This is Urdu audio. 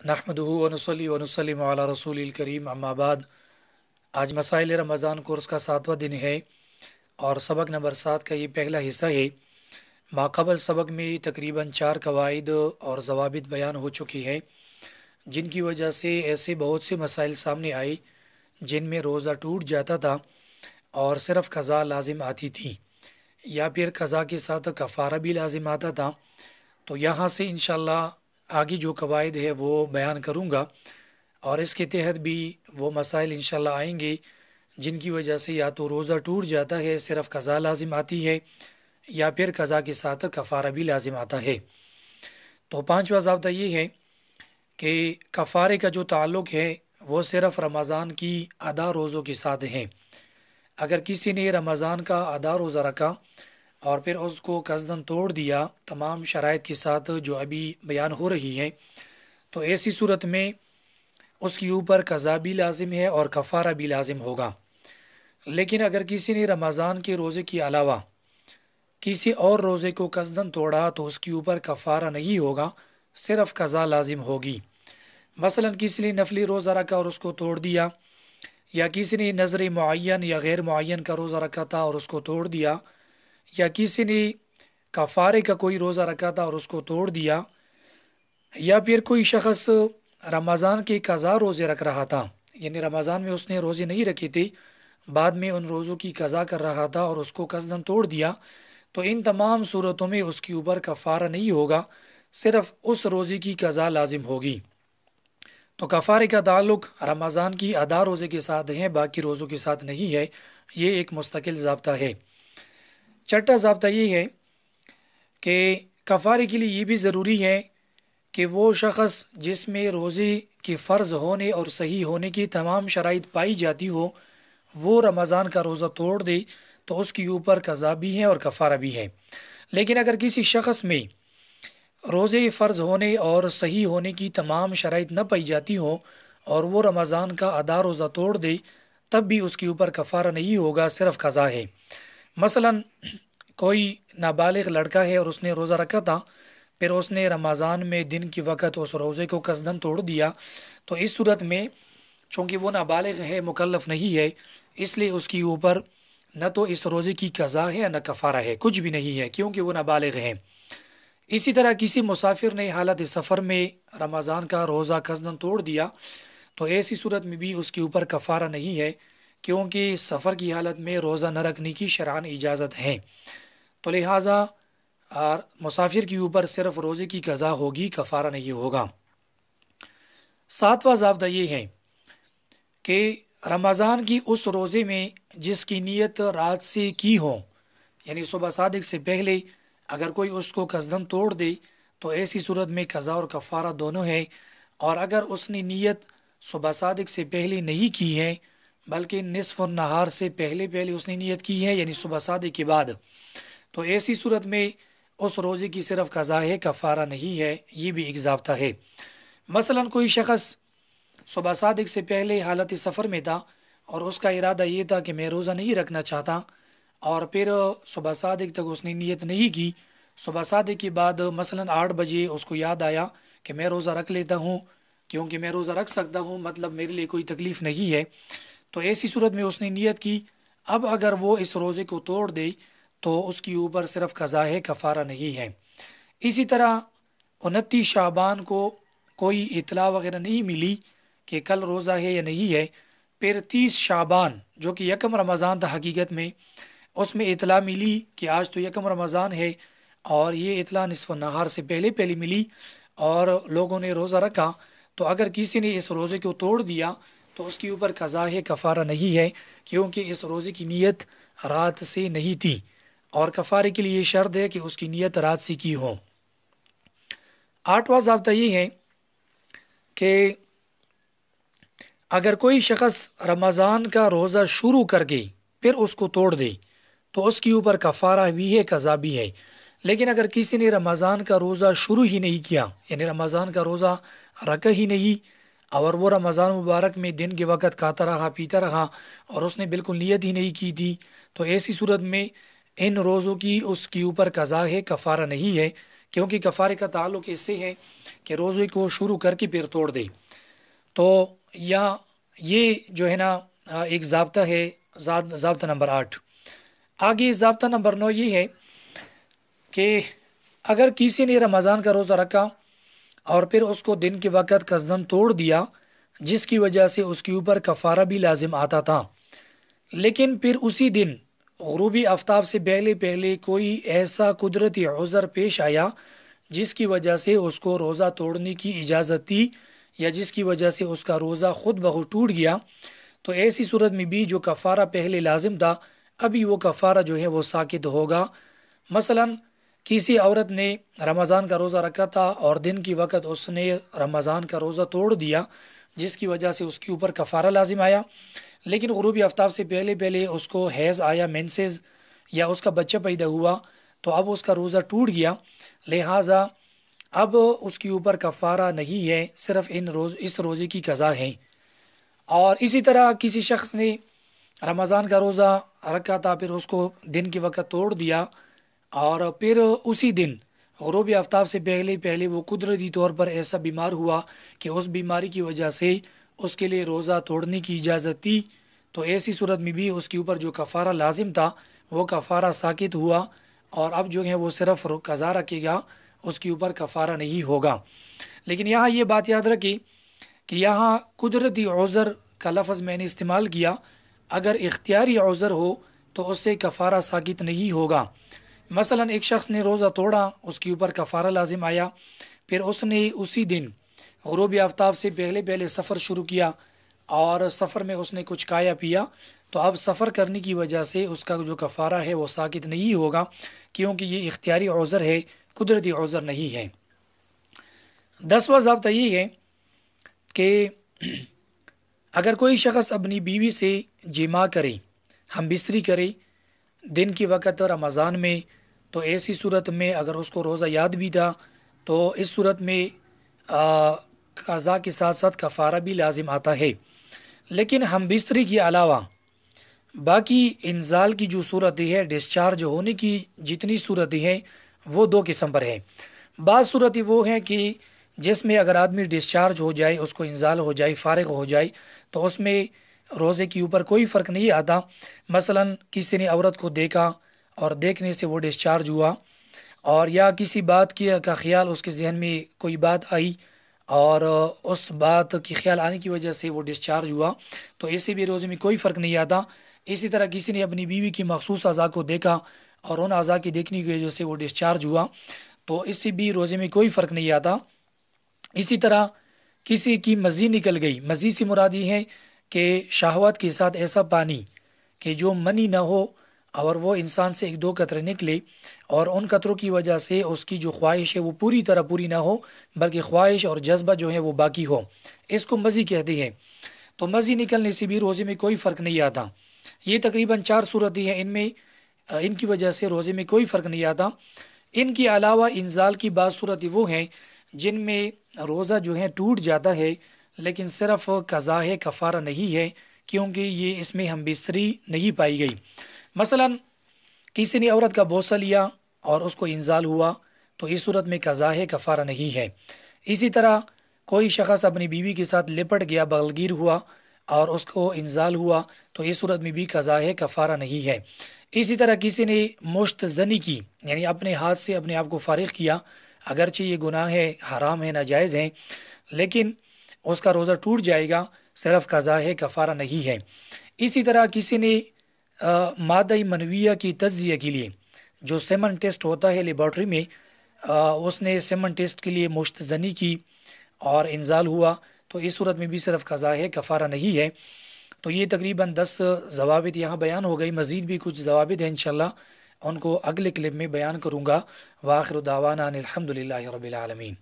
نحمدہ ونصلی ونسلم علی رسول الکریم اما بعد۔ آج مسائل رمضان کورس کا 7واں دن ہے اور سبق نمبر 7 کا یہ پہلا حصہ ہے۔ ماقبل سبق میں تقریباً 4 قواعد اور ضوابط بیان ہو چکی ہیں، جن کی وجہ سے ایسے بہت سے مسائل سامنے آئے جن میں روزہ ٹوٹ جاتا تھا اور صرف قضا لازم آتی تھی، یا پھر قضا کے ساتھ کفارہ بھی لازم آتا تھا۔ تو یہاں سے انشاءاللہ آگے جو قواعد ہے وہ بیان کروں گا، اور اس کے تحت بھی وہ مسائل انشاءاللہ آئیں گے جن کی وجہ سے یا تو روزہ ٹوٹ جاتا ہے، صرف قضا لازم آتی ہے، یا پھر قضا کے ساتھ کفارہ بھی لازم آتا ہے۔ تو 5واں ضابطہ یہ ہے کہ کفارے کا جو تعلق ہے وہ صرف رمضان کی ادا روزوں کے ساتھ ہے۔ اگر کسی نے رمضان کا ادا روزہ رکھا اور پھر اس کو قصداً توڑ دیا تمام شرائط کے ساتھ جو ابھی بیان ہو رہی ہے، تو ایسی صورت میں اس کے اوپر قضا بھی لازم ہے اور کفارہ بھی لازم ہوگا۔ لیکن اگر کسی نے رمضان کے روزے کے علاوہ کسی اور روزے کو قصداً توڑا تو اس کے اوپر کفارہ نہیں ہوگا، صرف قضا لازم ہوگی۔ مثلا کسی نے نفلی روزہ رکھا اور اس کو توڑ دیا، یا کسی نے نظر معین یا غیر معین کا روزہ رکھا تھا اور اس کو توڑ دیا، یا کسی نے کفارے کا کوئی روزہ رکھا تھا اور اس کو توڑ دیا، یا پھر کوئی شخص رمضان کے قضا روزے رکھ رہا تھا، یعنی رمضان میں اس نے روزے نہیں رکھے تھے، بعد میں ان روزوں کی قضا کر رہا تھا اور اس کو قصداً توڑ دیا، تو ان تمام صورتوں میں اس کے اوپر کفارہ نہیں ہوگا، صرف اس روزے کی قضا لازم ہوگی۔ تو کفارے کا تعلق رمضان کی ادا روزے کے ساتھ ہے، باقی روزوں کے ساتھ نہیں ہے۔ یہ ایک مستقل ضابطہ ہے۔ چھٹا ضابطہ یہ ہے کہ کفارے کے لیے یہ بھی ضروری ہے کہ وہ شخص جس میں روزے کے فرض ہونے اور صحیح ہونے کی تمام شرائط پائی جاتی ہو، وہ رمضان کا روزہ توڑ دے تو اس کے اوپر قضا بھی ہے اور کفارہ بھی ہے۔ لیکن اگر کسی شخص میں روزے فرض ہونے اور صحیح ہونے کی تمام شرائط نہ پائی جاتی ہو اور وہ رمضان کا ادا روزہ توڑ دے، تب بھی اس کے اوپر کفارہ نہیں ہوگا، صرف قضا ہے۔ مثلا کوئی نابالغ لڑکا ہے اور اس نے روزہ رکھا تھا، پھر اس نے رمضان میں دن کے وقت اس روزے کو قصداً توڑ دیا، تو اس صورت میں چونکہ وہ نابالغ ہے، مکلف نہیں ہے، اس لیے اس کے اوپر نہ تو اس روزے کی قضا ہے نہ کفارہ ہے، کچھ بھی نہیں ہے، کیونکہ وہ نابالغ ہے۔ اسی طرح کسی مسافر نے حالت سفر میں رمضان کا روزہ قصداً توڑ دیا، تو ایسی صورت میں بھی اس کے اوپر کفارہ نہیں ہے، کیونکہ سفر کی حالت میں روزہ نہ رکھنے کی شرعاً اجازت ہے۔ تو لہٰذا مسافر کے اوپر صرف روزے کی قضا ہوگی، کفارہ نہیں ہوگا۔ 7واں ضابطہ یہ ہے کہ رمضان کی اس روزے میں جس کی نیت رات سے کی ہو، یعنی صبح صادق سے پہلے اگر کوئی اس کو قصداً توڑ دے تو ایسی صورت میں قضا اور کفارہ دونوں ہے، اور اگر اس نے نیت صبح صادق سے پہلے نہیں کی ہے بلکہ نصف النہار سے پہلے اس نے نیت کی ہے، یعنی صبح صادق کے بعد، تو ایسی صورت میں اس روزے کی صرف قضا ہے، کفارہ نہیں ہے۔ یہ بھی ایک ضابطہ ہے۔ مثلا کوئی شخص صبح صادق سے پہلے حالت سفر میں تھا اور اس کا ارادہ یہ تھا کہ میں روزہ نہیں رکھنا چاہتا، اور پھر صبح صادق تک اس نے نیت نہیں کی، صبح صادق کے بعد مثلا 8 بجے اس کو یاد آیا کہ میں روزہ رکھ لیتا ہوں، کیونکہ میں روزہ رکھ سکتا ہوں، مطلب میرے لیے کوئی تکلیف نہیں ہے، تو ایسی صورت میں اس نے نیت کی۔ اب اگر وہ اس روزے کو توڑ دے تو اس کے اوپر صرف قضا ہے، کفارہ نہیں ہے۔ اسی طرح 29 شعبان کو کوئی اطلاع وغیرہ نہیں ملی کہ کل روزہ ہے یا نہیں ہے، پھر 30 شعبان جو کہ یکم رمضان تھا حقیقت میں، اس میں اطلاع ملی کہ آج تو یکم رمضان ہے، اور یہ اطلاع نصف النہار سے پہلے ملی اور لوگوں نے روزہ رکھا، تو اگر کسی نے اس روزے کو توڑ دیا تو اس کے اوپر قضا ہے، کفارہ نہیں ہے، کیونکہ اس روزے کی نیت رات سے نہیں تھی، اور کفارے کے لیے شرط ہے کہ اس کی نیت رات سے کی ہو۔ 8واں ضابطہ یہ ہے کہ اگر کوئی شخص رمضان کا روزہ شروع کر کے پھر اس کو توڑ دے تو اس کے اوپر کفارہ بھی ہے، قضا بھی ہے۔ لیکن اگر کسی نے رمضان کا روزہ شروع ہی نہیں کیا، یعنی رمضان کا روزہ رکھا ہی نہیں، اور وہ رمضان مبارک میں دن کے وقت کھاتا رہا پیتا رہا اور اس نے بالکل نیت ہی نہیں کی تھی، تو ایسی صورت میں ان روزوں کی اس کے اوپر قضا ہے، کفارہ نہیں ہے، کیونکہ کفارے کا تعلق اس سے ہے کہ روزے کو شروع کر کے پھر توڑ دے. تو یا یہ جو ہے نا ایک ضابطہ ہے، ضابطہ نمبر 8. آگے ضابطہ نمبر 9 یہ ہے کہ اگر کسی نے رمضان کا روزہ رکھا اور پھر اس کو دن کے وقت قصدن توڑ دیا، جس کی وجہ سے اس کے اوپر کفارہ بھی لازم آتا تھا، لیکن پھر اسی دن غروبی آفتاب سے پہلے پہلے کوئی ایسا قدرتی عذر پیش آیا جس کی وجہ سے اس کو روزہ توڑنے کی اجازت دی، یا جس کی وجہ سے اس کا روزہ خود بخود ٹوٹ گیا، تو ایسی صورت میں بھی جو کفارہ پہلے لازم تھا ابھی وہ کفارہ جو ہے وہ ساقط ہوگا. مثلا کسی عورت نے رمضان کا روزہ رکھا تھا اور دن کی وقت اس نے رمضان کا روزہ توڑ دیا، جس کی وجہ سے اس کے اوپر کفارہ لازم آیا، لیکن غروبی آفتاب سے پہلے پہلے اس کو حیض آیا، مینسز، یا اس کا بچہ پیدا ہوا، تو اب اس کا روزہ ٹوٹ گیا، لہٰذا اب اس کے اوپر کفارہ نہیں ہے، صرف اس روزے کی قضا ہے. اور اسی طرح کسی شخص نے رمضان کا روزہ رکھا تھا، پھر اس کو دن کے وقت توڑ دیا، اور پھر اسی دن غروبی آفتاب سے پہلے پہلے وہ قدرتی طور پر ایسا بیمار ہوا کہ اس بیماری کی وجہ سے اس کے لیے روزہ توڑنے کی اجازت تھی، تو ایسی صورت میں بھی اس کے اوپر جو کفارہ لازم تھا وہ کفارہ ساقط ہوا، اور اب جو ہے وہ صرف قضا رکھے گا، اس کے اوپر کفارہ نہیں ہوگا. لیکن یہاں یہ بات یاد رکھی کہ یہاں قدرتی عذر کا لفظ میں نے استعمال کیا، اگر اختیاری عذر ہو تو اس سے کفارہ ساقط نہیں ہوگا. مثلا ایک شخص نے روزہ توڑا، اس کے اوپر کفارہ لازم آیا، پھر اس نے اسی دن غروب آفتاب سے پہلے پہلے سفر شروع کیا، اور سفر میں اس نے کچھ کھایا پیا، تو اب سفر کرنے کی وجہ سے اس کا جو کفارہ ہے وہ ساقط نہیں ہوگا، کیونکہ یہ اختیاری عذر ہے، قدرتی عذر نہیں ہے. 10واں ضابطہ یہ ہے کہ اگر کوئی شخص اپنی بیوی سے جماع کرے، ہم بستری کرے دن کے وقت رمضان میں، تو ایسی صورت میں اگر اس کو روزہ یاد بھی تھا تو اس صورت میں قضا کے ساتھ ساتھ کفارہ بھی لازم آتا ہے. لیکن ہم بستری کے علاوہ باقی انزال کی جو صورت ہے، ڈسچارج ہونے کی جتنی صورتیں ہیں وہ 2 قسم پر ہے. بعض صورتیں وہ ہیں کہ جس میں اگر آدمی ڈسچارج ہو جائے، اس کو انزال ہو جائے، فارغ ہو جائے، تو اس میں روزے کے اوپر کوئی فرق نہیں آتا. مثلا کسی نے عورت کو دیکھا اور دیکھنے سے وہ ڈسچارج ہوا، اور یا کسی بات کا خیال اس کے ذہن میں کوئی بات آئی اور اس بات کی خیال آنے کی وجہ سے وہ ڈسچارج ہوا، تو اسے بھی روزے میں کوئی فرق نہیں آتا. اسی طرح کسی نے اپنی بیوی کی مخصوص اعضاء کو دیکھا اور ان اعضاء کی دیکھنے کی وجہ سے وہ ڈسچارج ہوا، تو اس سے بھی روزے میں کوئی فرق نہیں آتا. اسی طرح کسی کی مزی نکل گئی، مزی سے مراد یہ ہے کہ شہوات کے ساتھ ایسا پانی کہ جو منی نہ ہو اور وہ انسان سے 1-2 قطرے نکلے، اور ان قطروں کی وجہ سے اس کی جو خواہش ہے وہ پوری طرح پوری نہ ہو، بلکہ خواہش اور جذبہ جو ہے وہ باقی ہو، اس کو مزی کہتے ہیں. تو مزی نکلنے سے بھی روزے میں کوئی فرق نہیں آتا. یہ تقریباً 4 صورتیں ہیں، ان کی وجہ سے روزے میں کوئی فرق نہیں آتا. ان کے علاوہ انزال کی بعض صورتیں وہ ہیں جن میں روزہ جو ہے ٹوٹ جاتا ہے، لیکن صرف قضا ہے، کفارہ نہیں ہے، کیونکہ یہ اس میں ہم بستری نہیں پائی گئی. مثلا کسی نے عورت کا بوسہ لیا اور اس کو انزال ہوا، تو اس صورت میں قضا ہے، کفارہ نہیں ہے. اسی طرح کوئی شخص اپنی بیوی کے ساتھ لپٹ گیا، بغلگیر ہوا اور اس کو انزال ہوا، تو اس صورت میں بھی قضا ہے، کفارہ نہیں ہے. اسی طرح کسی نے مشت زنی کی، یعنی اپنے ہاتھ سے اپنے آپ کو فارغ کیا، اگرچہ یہ گناہ ہے، حرام ہے، ناجائز ہے، لیکن اس کا روزہ ٹوٹ جائے گا، صرف قضا ہے، کفارہ نہیں ہے. اسی طرح کسی نے مادہ منویہ کی تجزیہ کے لیے جو سیمن ٹیسٹ ہوتا ہے لیبارٹری میں، اس نے سیمن ٹیسٹ کے لیے مشت زنی کی اور انزال ہوا، تو اس صورت میں بھی صرف قضا ہے، کفارہ نہیں ہے. تو یہ تقریباً 10 ضوابط یہاں بیان ہو گئی. مزید بھی کچھ ضوابط ہیں انشاءاللہ، ان کو اگلے کلپ میں بیان کروں گا. وآخر دعوانا ان الحمد للہ رب العالمین.